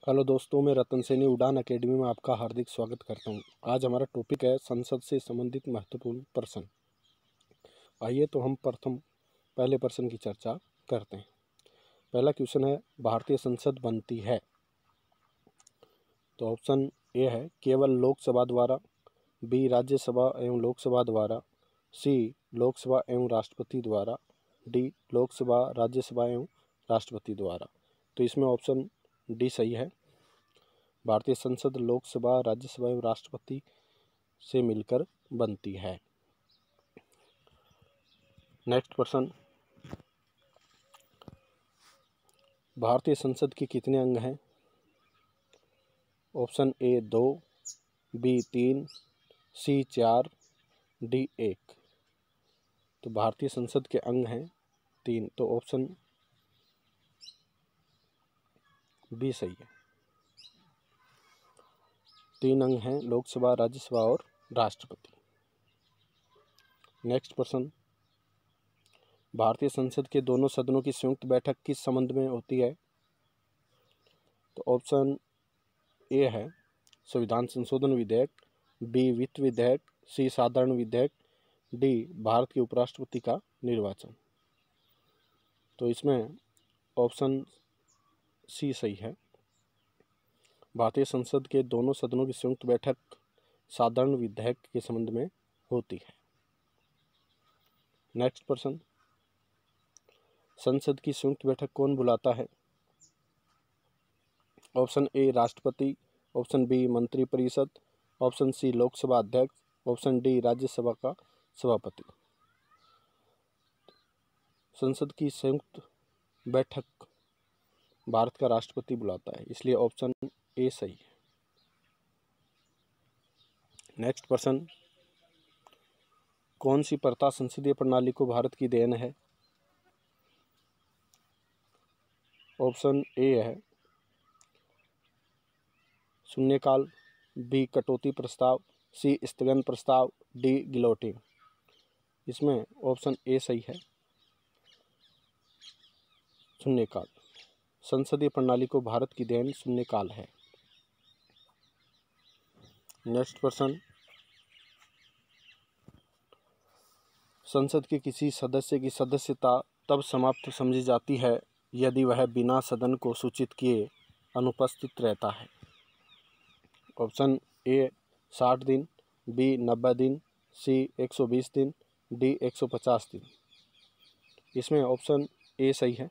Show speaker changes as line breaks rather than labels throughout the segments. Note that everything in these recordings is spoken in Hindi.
हेलो दोस्तों, मैं रतन सैनी उड़ान एकेडमी में आपका हार्दिक स्वागत करता हूं। आज हमारा टॉपिक है संसद से संबंधित महत्वपूर्ण प्रश्न। आइए तो हम पहले प्रश्न की चर्चा करते हैं। पहला क्वेश्चन है, भारतीय संसद बनती है? तो ऑप्शन ए है केवल लोकसभा द्वारा, बी राज्यसभा एवं लोकसभा द्वारा, सी लोकसभा एवं राष्ट्रपति द्वारा, डी लोकसभा राज्यसभा एवं राष्ट्रपति द्वारा। तो इसमें ऑप्शन डी सही है। भारतीय संसद लोकसभा, राज्यसभा एवं राष्ट्रपति से मिलकर बनती है। नेक्स्ट प्रश्न, भारतीय संसद के कितने अंग हैं? Option A 2, B 3, C 4, D 1। तो भारतीय संसद के अंग हैं 3, तो ऑप्शन बी सही है। 3 अंग हैं, लोकसभा, राज्यसभा और राष्ट्रपति। नेक्स्ट प्रश्न, भारतीय संसद के दोनों सदनों की संयुक्त बैठक किस संबंध में होती है? तो ऑप्शन ए है संविधान संशोधन विधेयक, बी वित्त विधेयक, सी साधारण विधेयक, डी भारत के उपराष्ट्रपति का निर्वाचन। तो इसमें ऑप्शन सी सही है। भारतीय संसद के दोनों सदनों की संयुक्त बैठक साधारण विधेयक के संबंध में होती है। नेक्स्ट प्रश्न, संसद की संयुक्त बैठक कौन बुलाता है? ऑप्शन ए राष्ट्रपति, ऑप्शन बी मंत्रिपरिषद, ऑप्शन सी लोकसभा अध्यक्ष, ऑप्शन डी राज्यसभा का सभापति। संसद की संयुक्त बैठक भारत का राष्ट्रपति बुलाता है, इसलिए ऑप्शन ए सही है। नेक्स्ट प्रश्न, कौन सी प्रथा संसदीय प्रणाली को भारत की देन है? ऑप्शन ए है शून्यकाल, बी कटौती प्रस्ताव, सी स्थगन प्रस्ताव, डी गिलोटिन। इसमें ऑप्शन ए सही है, शून्यकाल। संसदीय प्रणाली को भारत की देन शून्यकाल है। नेक्स्ट प्रश्न, संसद के किसी सदस्य की सदस्यता तब समाप्त समझी जाती है यदि वह बिना सदन को सूचित किए अनुपस्थित रहता है। ऑप्शन ए 60 दिन, बी 90 दिन, सी 120 दिन, डी 150 दिन। इसमें ऑप्शन ए सही है,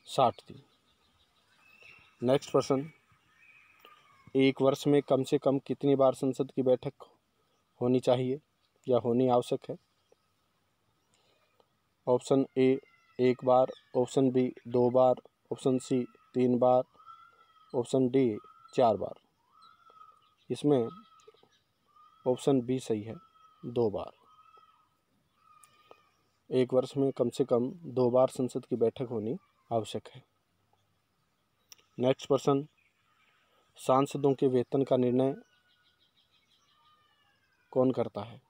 60 दिन। नेक्स्ट प्रश्न, एक वर्ष में कम से कम कितनी बार संसद की बैठक होनी चाहिए या होनी आवश्यक है? ऑप्शन ए 1 बार, ऑप्शन बी 2 बार, ऑप्शन सी 3 बार, ऑप्शन डी 4 बार। इसमें ऑप्शन बी सही है, 2 बार। एक वर्ष में कम से कम 2 बार संसद की बैठक होनी आवश्यक है। नेक्स्ट प्रश्न, सांसदों के वेतन का निर्णय कौन करता है?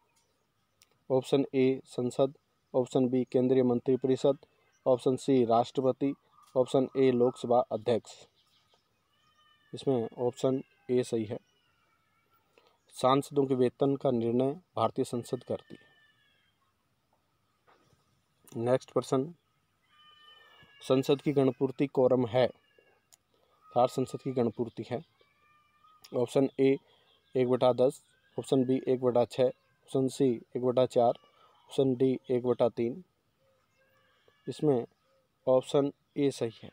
ऑप्शन ए संसद, ऑप्शन बी केंद्रीय मंत्रिपरिषद, ऑप्शन सी राष्ट्रपति, ऑप्शन ए लोकसभा अध्यक्ष। इसमें ऑप्शन ए सही है, सांसदों के वेतन का निर्णय भारतीय संसद करती है। नेक्स्ट प्रश्न, संसद की गणपूर्ति कोरम है? थार संसद की गणपूर्ति है। Option A 1/10, option B 1/6, option C 1/4, option D 1/3। इसमें ऑप्शन ए सही है,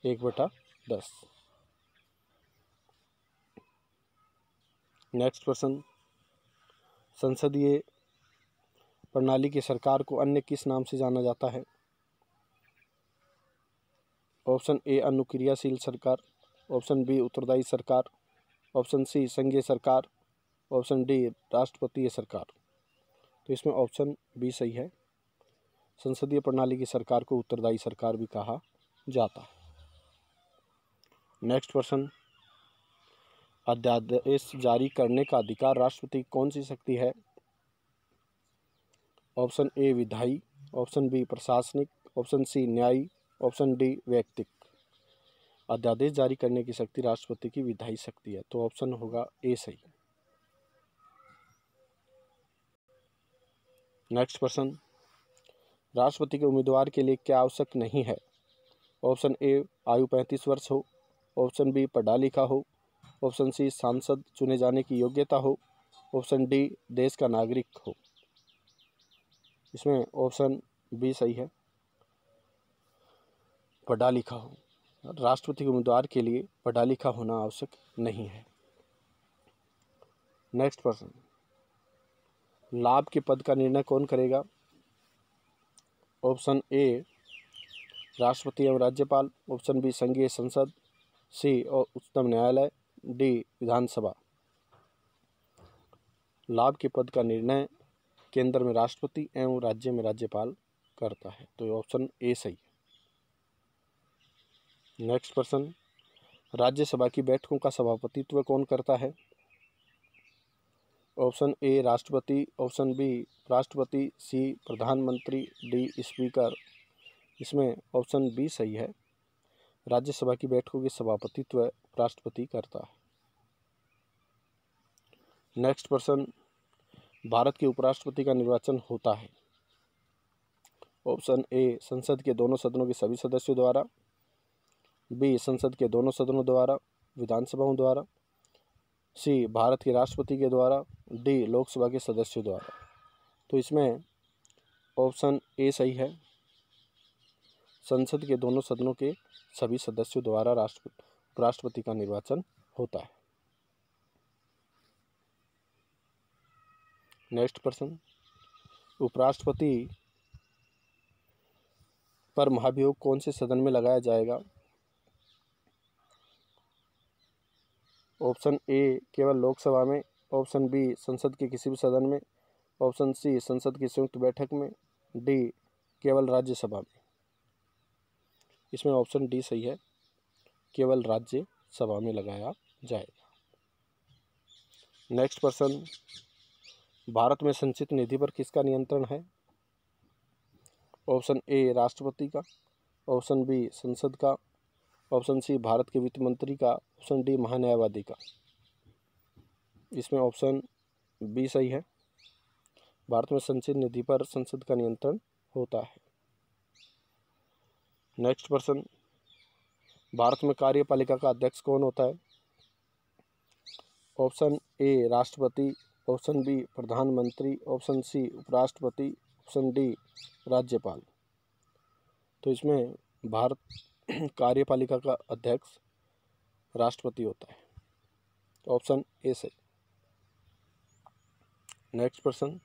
1/10। नेक्स्ट प्रश्न, संसदीय प्रणाली की सरकार को अन्य किस नाम से जाना जाता है? ऑप्शन ए अनुक्रियाशील सरकार, ऑप्शन बी उत्तरदायी सरकार, ऑप्शन सी संघीय सरकार, ऑप्शन डी राष्ट्रपतीय सरकार। तो इसमें ऑप्शन बी सही है, संसदीय प्रणाली की सरकार को उत्तरदायी सरकार भी कहा जाता है। नेक्स्ट प्रश्न, अध्यादेश जारी करने का अधिकार राष्ट्रपति की कौन सी शक्ति है? ऑप्शन ए विधायी, ऑप्शन बी प्रशासनिक, ऑप्शन सी न्यायी, ऑप्शन डी वैयक्तिक। अध्यादेश जारी करने की शक्ति राष्ट्रपति की विधायी शक्ति है। तो ऑप्शन होगा ए सही। नेक्स्ट प्रश्न, राष्ट्रपति के उम्मीदवार के लिए क्या आवश्यक नहीं है? ऑप्शन ए आयु 35 वर्ष हो, ऑप्शन बी पढ़ा लिखा हो, ऑप्शन सी सांसद चुने जाने की योग्यता हो, ऑप्शन डी देश का नागरिक हो। इसमें ऑप्शन बी सही है, पढ़ा लिखा हो। राष्ट्रपति के उम्मीदवार के लिए पढ़ा लिखा होना आवश्यक नहीं है। नेक्स्ट प्रश्न, लाभ के पद का निर्णय कौन करेगा? ऑप्शन ए राष्ट्रपति एवं राज्यपाल, ऑप्शन बी संघीय संसद, सी और उच्चतम न्यायालय, डी विधानसभा। लाभ के पद का निर्णय केंद्र में राष्ट्रपति एवं राज्य में राज्यपाल करता है। तो ऑप्शन ए सही। नेक्स्ट प्रश्न, राज्यसभा की बैठकों का सभापतित्व कौन करता है? ऑप्शन ए राष्ट्रपति, ऑप्शन बी राष्ट्रपति, सी प्रधानमंत्री, डी स्पीकर। इसमें ऑप्शन बी सही है, राज्यसभा की बैठकों की सभापतित्व राष्ट्रपति करता है। नेक्स्ट प्रश्न, भारत के उपराष्ट्रपति का निर्वाचन होता है? ऑप्शन ए संसद के दोनों सदनों के सभी सदस्यों द्वारा, बी संसद के दोनों सदनों द्वारा, विधानसभाओं द्वारा, सी भारत के राष्ट्रपति के द्वारा, डी लोकसभा के सदस्यों द्वारा। तो इसमें ऑप्शन ए सही है, संसद के दोनों सदनों के सभी सदस्यों द्वारा उपराष्ट्रपति का निर्वाचन होता है। नेक्स्ट प्रश्न, उपराष्ट्रपति पर महाभियोग कौन से सदन में लगाया जाएगा? ऑप्शन ए केवल लोकसभा में, ऑप्शन बी संसद के किसी भी सदन में, ऑप्शन सी संसद की संयुक्त बैठक में, डी केवल राज्यसभा में। इसमें ऑप्शन डी सही है, केवल राज्यसभा में लगाया जाएगा। नेक्स्ट प्रश्न, भारत में संचित निधि पर किसका नियंत्रण है? ऑप्शन ए राष्ट्रपति का, ऑप्शन बी संसद का, ऑप्शन सी भारत के वित्त मंत्री का, ऑप्शन डी महान्यायवादी का। इसमें ऑप्शन बी सही है, भारत में संचित निधि पर संसद का नियंत्रण होता है। नेक्स्ट प्रश्न, भारत में कार्यपालिका का अध्यक्ष कौन होता है? ऑप्शन ए राष्ट्रपति, ऑप्शन बी प्रधानमंत्री, ऑप्शन सी उपराष्ट्रपति, ऑप्शन डी राज्यपाल। तो इसमें भारत कार्यपालिका का अध्यक्ष राष्ट्रपति होता है। ऑप्शन ए सही। नेक्स्ट प्रश्न,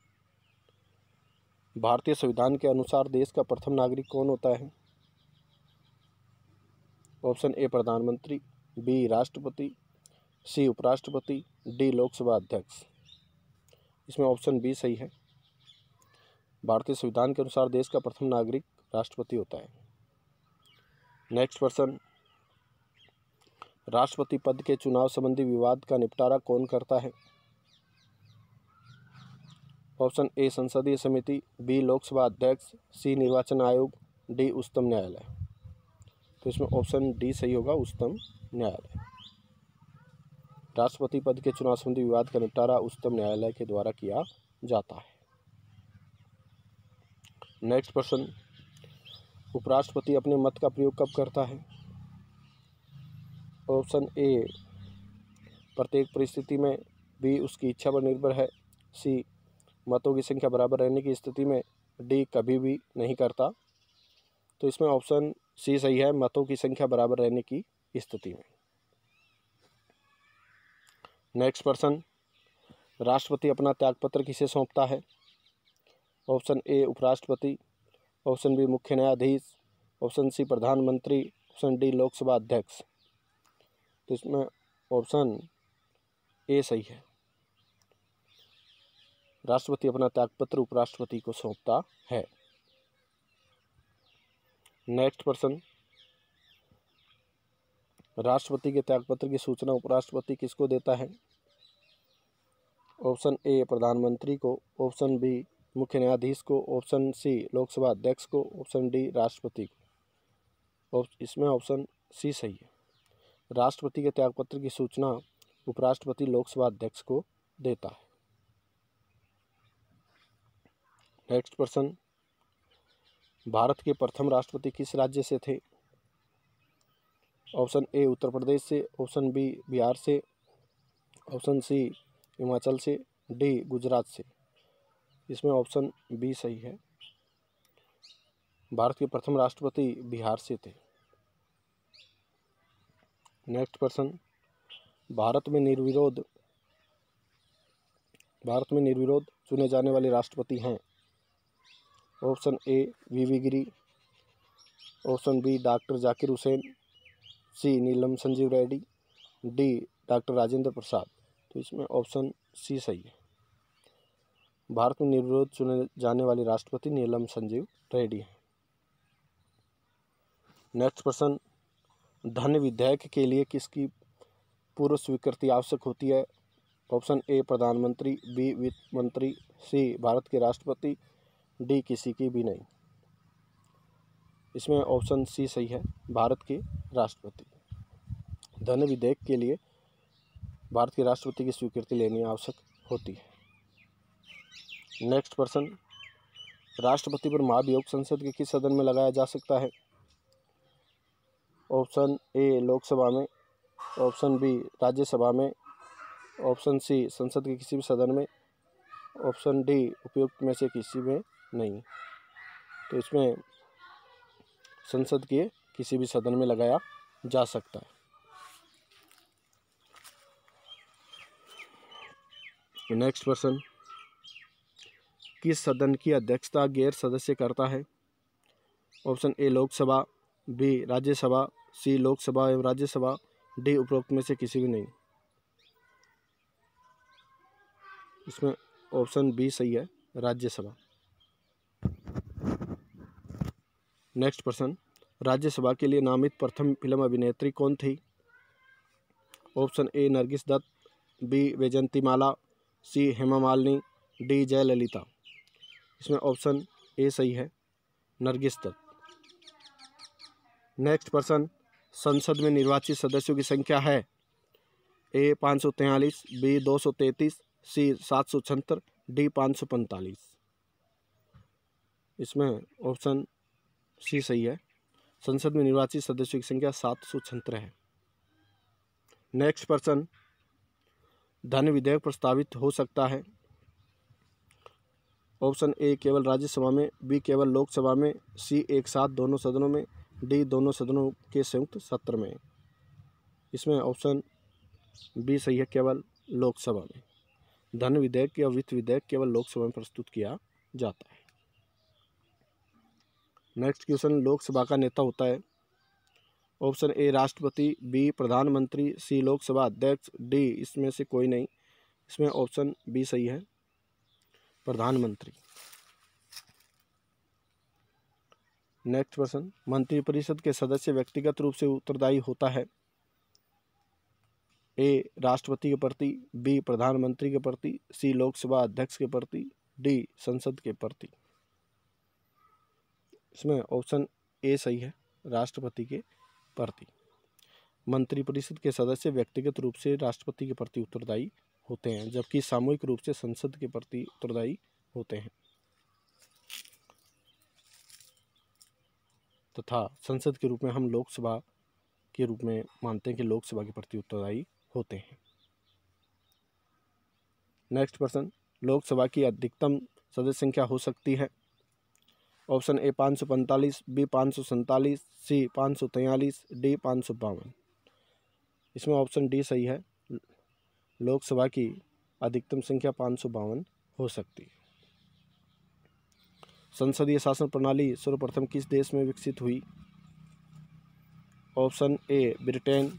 भारतीय संविधान के अनुसार देश का प्रथम नागरिक कौन होता है? ऑप्शन ए प्रधानमंत्री, बी राष्ट्रपति, सी उपराष्ट्रपति, डी लोकसभा अध्यक्ष। इसमें ऑप्शन बी सही है, भारतीय संविधान के अनुसार देश का प्रथम नागरिक राष्ट्रपति होता है। नेक्स्ट प्रश्न, राष्ट्रपति पद के चुनाव संबंधी विवाद का निपटारा कौन करता है? ऑप्शन ए संसदीय समिति, बी लोकसभा अध्यक्ष, सी निर्वाचन आयोग, डी उच्चतम न्यायालय। तो इसमें ऑप्शन डी सही होगा, उच्चतम न्यायालय। राष्ट्रपति पद के चुनाव संबंधी विवाद का निपटारा उच्चतम न्यायालय के द्वारा किया जाता है। नेक्स्ट प्रश्न, उपराष्ट्रपति अपने मत का प्रयोग कब करता है? ऑप्शन ए प्रत्येक परिस्थिति में, बी उसकी इच्छा पर निर्भर है, सी मतों की संख्या बराबर रहने की स्थिति में, डी कभी भी नहीं करता। तो इसमें ऑप्शन सी सही है, मतों की संख्या बराबर रहने की स्थिति में। नेक्स्ट प्रश्न, राष्ट्रपति अपना त्यागपत्र किसे सौंपता है? ऑप्शन ए उपराष्ट्रपति, ऑप्शन बी मुख्य न्यायाधीश, ऑप्शन सी प्रधानमंत्री, ऑप्शन डी लोकसभा अध्यक्ष। तो इसमें ऑप्शन ए सही है, राष्ट्रपति अपना त्यागपत्र उपराष्ट्रपति को सौंपता है। नेक्स्ट प्रश्न, राष्ट्रपति के त्यागपत्र की सूचना उपराष्ट्रपति किसको देता है? ऑप्शन ए प्रधानमंत्री को, ऑप्शन बी मुख्य न्यायाधीश को, ऑप्शन सी लोकसभा अध्यक्ष को, ऑप्शन डी राष्ट्रपति को। इसमें ऑप्शन सी सही है, राष्ट्रपति के त्यागपत्र की सूचना उपराष्ट्रपति लोकसभा अध्यक्ष को देता है। नेक्स्ट प्रश्न, भारत के प्रथम राष्ट्रपति किस राज्य से थे? ऑप्शन ए उत्तर प्रदेश से, ऑप्शन बी बिहार से, ऑप्शन सी हिमाचल से, डी गुजरात से। इसमें ऑप्शन बी सही है। भारत के प्रथम राष्ट्रपति बिहार से थे। नेक्स्ट प्रश्न, भारत में निर्विरोध चुने जाने वाले राष्ट्रपति हैं? Option A V Giri, option B doctor Zakir Hussain, C Neelam Sanjiva Reddy, D doctor Rajendra Prasad. तो इसमें ऑप्शन सी सही है। भारत में निर्विरोध चुने जाने वाले राष्ट्रपति नीलम संजीव रेड्डी हैं। नेक्स्ट प्रश्न, धन विधेयक के लिए किसकी पूर्व स्वीकृति आवश्यक होती है? ऑप्शन ए प्रधानमंत्री, बी वित्त मंत्री, सी भारत के राष्ट्रपति, डी किसी की भी नहीं। इसमें ऑप्शन सी सही है, भारत के राष्ट्रपति। धन विधेयक के लिए भारत के राष्ट्रपति की स्वीकृति लेनी आवश्यक होती है। नेक्स्ट प्रश्न, राष्ट्रपति पर महाभियोग संसद के किस सदन में लगाया जा सकता है? ऑप्शन ए लोकसभा में, ऑप्शन बी राज्यसभा में, ऑप्शन सी संसद के किसी भी सदन में, ऑप्शन डी उपयुक्त में से किसी में नहीं। तो इसमें संसद के किसी भी सदन में लगाया जा सकता है। नेक्स्ट प्रश्न, किस सदन की अध्यक्षता गैर सदस्य करता है? Option A Lok Sabha, B Rajya Sabha, C Lok Sabha एवं राज्यसभा, डी उपरोक्त में से किसी भी नहीं। इसमें ऑप्शन बी सही है, राज्यसभा। नेक्स्ट प्रश्न, राज्यसभा के लिए नामित प्रथम फिल्म अभिनेत्री कौन थी? Option A Nargis Dutt, B Vyjayanthimala, C Hema Malini, D Jayalalithaa. इसमें ऑप्शन ए सही है, नरगिस दत्त। नेक्स्ट प्रश्न, संसद में निर्वाचित सदस्यों की संख्या है? ए 543, बी 233, सी 776, डी 545। इसमें ऑप्शन सी सही है, संसद में निर्वाचित सदस्यों की संख्या 776 है। नेक्स्ट प्रश्न, धन विधेयक प्रस्तावित हो सकता है? ऑप्शन ए केवल राज्यसभा में, बी केवल लोकसभा में, सी एक साथ दोनों सदनों में, डी दोनों सदनों के संयुक्त सत्र में। इसमें ऑप्शन बी सही है, केवल लोकसभा में। धन विधेयक या वित्त विधेयक केवल लोकसभा में प्रस्तुत किया जाता है। नेक्स्ट क्वेश्चन, लोकसभा का नेता होता है? ऑप्शन ए राष्ट्रपति, बी प्रधानमंत्री, सी लोकसभा अध्यक्ष, डी इसमें से कोई नहीं। इसमें ऑप्शन बी सही है, प्रधानमंत्री। नेक्स्ट प्रश्न, मंत्रिपरिषद के सदस्य व्यक्तिगत रूप से उत्तरदायी होता है? ए राष्ट्रपति के प्रति, बी प्रधानमंत्री के प्रति, सी लोकसभा अध्यक्ष के प्रति, डी संसद के प्रति। इसमें ऑप्शन ए सही है, राष्ट्रपति के प्रति। मंत्रिपरिषद के सदस्य व्यक्तिगत रूप से राष्ट्रपति के प्रति उत्तरदायी होते हैं, जबकि सामूहिक रूप से संसद के प्रति उत्तरदायी होते हैं तथा संसद के रूप में हम लोकसभा के रूप में मानते हैं कि लोकसभा के प्रति उत्तरदायी होते हैं। नेक्स्ट प्रश्न, लोकसभा की अधिकतम सदस्य संख्या हो सकती है? Option A 545, B 547, C 543, D 552। इसमें ऑप्शन डी सही है, लोकसभा की अधिकतम संख्या 552 हो सकती है। संसदीय शासन प्रणाली सर्वप्रथम किस देश में विकसित हुई? Option A Britain,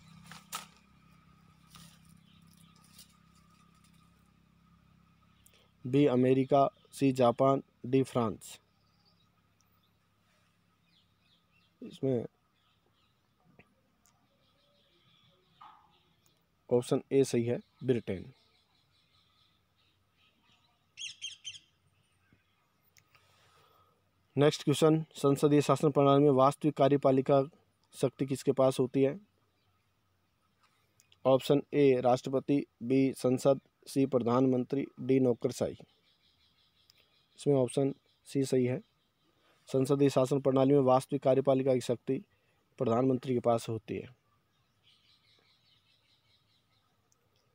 B America, C Japan, D France. इसमें ऑप्शन ए सही है, ब्रिटेन। नेक्स्ट क्वेश्चन, संसदीय शासन प्रणाली में वास्तविक कार्यपालिका शक्ति किसके पास होती है? ऑप्शन ए राष्ट्रपति, बी संसद, सी प्रधानमंत्री, डी नौकरशाही। इसमें ऑप्शन सी सही है। संसदीय शासन प्रणाली में वास्तविक कार्यपालिका की शक्ति प्रधानमंत्री के पास होती है।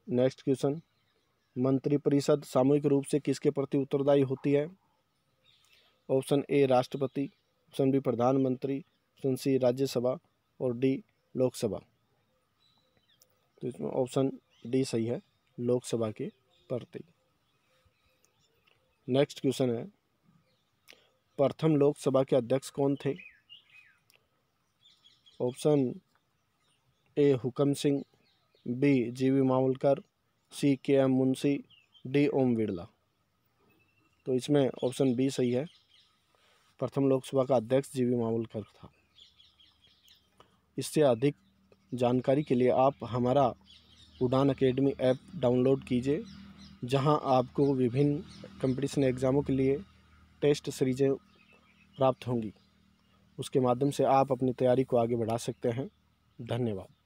नेक्स्ट क्वेश्चन, मंत्रिपरिषद सामूहिक रूप से किसके प्रति उत्तरदायी होती है? ऑप्शन ए राष्ट्रपति, ऑप्शन बी प्रधानमंत्री, ऑप्शन सी राज्यसभा और डी लोकसभा। तो इसमें ऑप्शन डी सही है, लोकसभा के प्रति। नेक्स्ट क्वेश्चन है, प्रथम लोकसभा के अध्यक्ष कौन थे? ऑप्शन ए हुकम सिंह, बी जीवी मावलकर, सी के एम मुंशी, डी ओम बिरला। तो इसमें ऑप्शन बी सही है, प्रथम लोकसभा का अध्यक्ष जीवी मावलकर था। इससे अधिक जानकारी के लिए आप हमारा उड़ान अकेडमी ऐप डाउनलोड कीजिए, जहां आपको विभिन्न कंपटीशन एग्ज़ामों के लिए टेस्ट सीरीजें प्राप्त होंगी। उसके माध्यम से आप अपनी तैयारी को आगे बढ़ा सकते हैं। धन्यवाद।